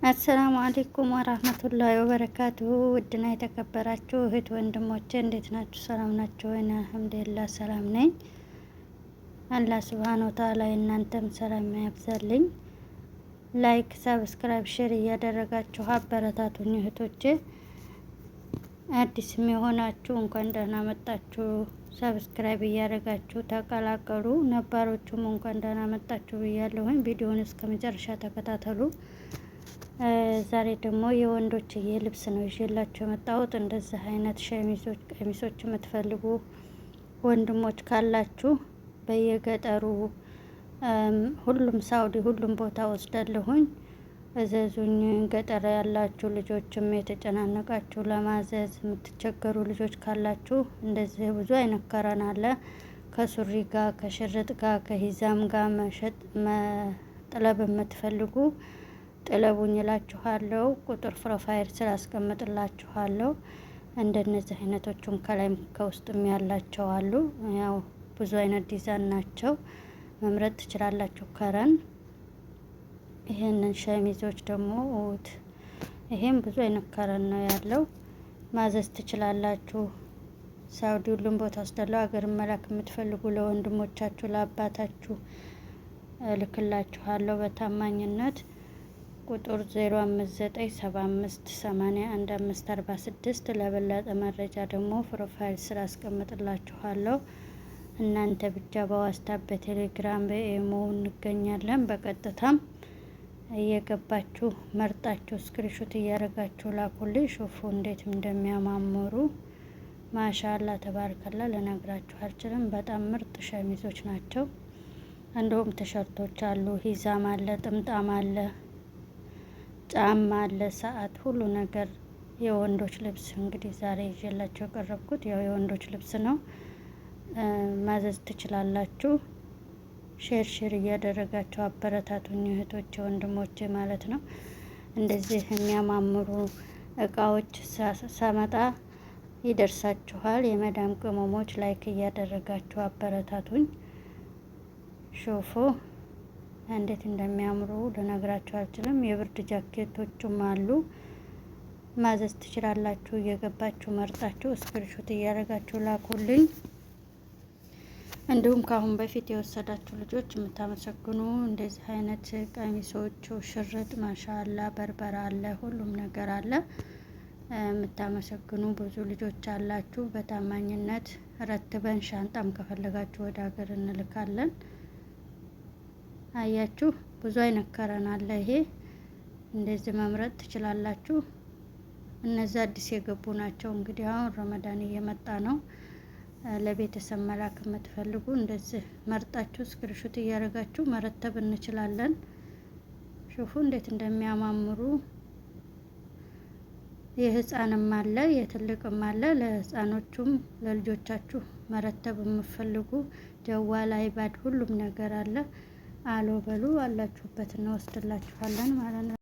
አሰላሙ አለይኩም ወራህመቱላሂ ወበረካቱሁ። ውድና የተከበራችሁ እህት ወንድሞቼ እንዴት ናችሁ? ሰላም ናችሁ ወይ? አልሐምዱሊላህ ሰላም ነኝ። አላህ ሱብሃነሁ ወተዓላ እናንተም ሰላም ያብዛልኝ። ላይክ፣ ሰብስክራይብ፣ ሼር እያደረጋችሁ አበረታቱኝ እህቶቼ። አዲስም የሆናችሁ እንኳን ደህና መጣችሁ። ሰብስክራይብ እያደረጋችሁ ተቀላቀሉ። ነባሮቹም እንኳን ደህና መጣችሁ ብያለሁኝ። ቪዲዮውን እስከ መጨረሻ ተከታተሉ። ዛሬ ደግሞ የወንዶችዬ ልብስ ነው ይዤላችሁ የመጣሁት። እንደዚህ አይነት ሸሚዞች፣ ቀሚሶች የምትፈልጉ ወንድሞች ካላችሁ በየገጠሩ ሁሉም ሳውዲ ሁሉም ቦታ ወስዳለሁኝ፣ እዘዙኝ። ገጠር ያላችሁ ልጆችም የተጨናነቃችሁ ለማዘዝ የምትቸገሩ ልጆች ካላችሁ እንደዚህ ብዙ አይነት ከረን አለ። ከሱሪ ጋር፣ ከሽርጥ ጋር፣ ከሂዛም ጋር መሸጥ መጥለብ የምትፈልጉ ጥለቡኝ እላችኋለሁ። ቁጥር ፕሮፋይል ስላስቀምጥላችኋለሁ። እንደነዚህ አይነቶቹም ከላይም ከውስጥም ያላቸው አሉ። ያው ብዙ አይነት ዲዛይን ናቸው፣ መምረጥ ትችላላችሁ። ከረን ይሄንን ሸሚዞች ደግሞ ይሄም ብዙ አይነት ከረን ነው ያለው። ማዘዝ ትችላላችሁ። ሳውዲ ሁሉም ቦታ ወስዳለሁ። ሀገር መላክ የምትፈልጉ ለወንድሞቻችሁ ለአባታችሁ እልክላችኋለሁ በታማኝነት። ቁጥር 0597581546 ለበለጠ መረጃ ደግሞ ፕሮፋይል ስራ አስቀምጥላችኋለሁ። እናንተ ብቻ በዋትስአፕ በቴሌግራም በኢሞ እንገኛለን። በቀጥታም እየገባችሁ መርጣችሁ ስክሪንሾት እያደረጋችሁ ላኩልኝ። ሹፉ እንዴት እንደሚያማምሩ ማሻአላ ተባርከላ ልነግራችሁ አልችልም። በጣም ምርጥ ሸሚዞች ናቸው። እንዲሁም ቲሸርቶች አሉ፣ ሂዛም አለ፣ ጥምጣም አለ፣ ጫማ አለ፣ ሰዓት፣ ሁሉ ነገር የወንዶች ልብስ። እንግዲህ ዛሬ ይዤላችሁ የቀረብኩት ያው የወንዶች ልብስ ነው። ማዘዝ ትችላላችሁ። ሼር እያደረጋችሁ አበረታቱኝ እህቶቼ ወንድሞቼ ማለት ነው። እንደዚህ የሚያማምሩ እቃዎች ሳመጣ ይደርሳችኋል። የመዳም ቅመሞች ላይክ እያደረጋችሁ አበረታቱኝ። ሹፉ እንዴት እንደሚያምሩ ልነግራችሁ አልችልም። የብርድ ጃኬቶችም አሉ። ማዘዝ ትችላላችሁ። እየገባችሁ መርጣችሁ ስክሪንሾት እያደረጋችሁ ላኩልኝ። እንዲሁም ከአሁን በፊት የወሰዳችሁ ልጆች የምታመሰግኑ እንደዚህ አይነት ቀሚሶቹ ሽርጥ ማሻአላ በርበራ አለ፣ ሁሉም ነገር አለ። የምታመሰግኑ ብዙ ልጆች አላችሁ። በታማኝነት ረትበን ሻንጣም ከፈለጋችሁ ወደ ሀገር እንልካለን። አያችሁ ብዙ አይነት ከረን አለ። ይሄ እንደዚህ መምረጥ ትችላላችሁ። እነዚህ አዲስ የገቡ ናቸው። እንግዲህ አሁን ረመዳን እየመጣ ነው። ለቤተሰብ መላክ የምትፈልጉ እንደዚህ መርጣችሁ ስክሪንሾት እያደረጋችሁ መረተብ እንችላለን። ሹፉ እንዴት እንደሚያማምሩ። የህፃንም አለ የትልቅም አለ። ለህፃኖቹም ለልጆቻችሁ መረተብ የምትፈልጉ ጀዋል፣ አይባድ ሁሉም ነገር አለ። አሎ በሉ አላችሁበት እንወስድላችኋለን ማለት ነው።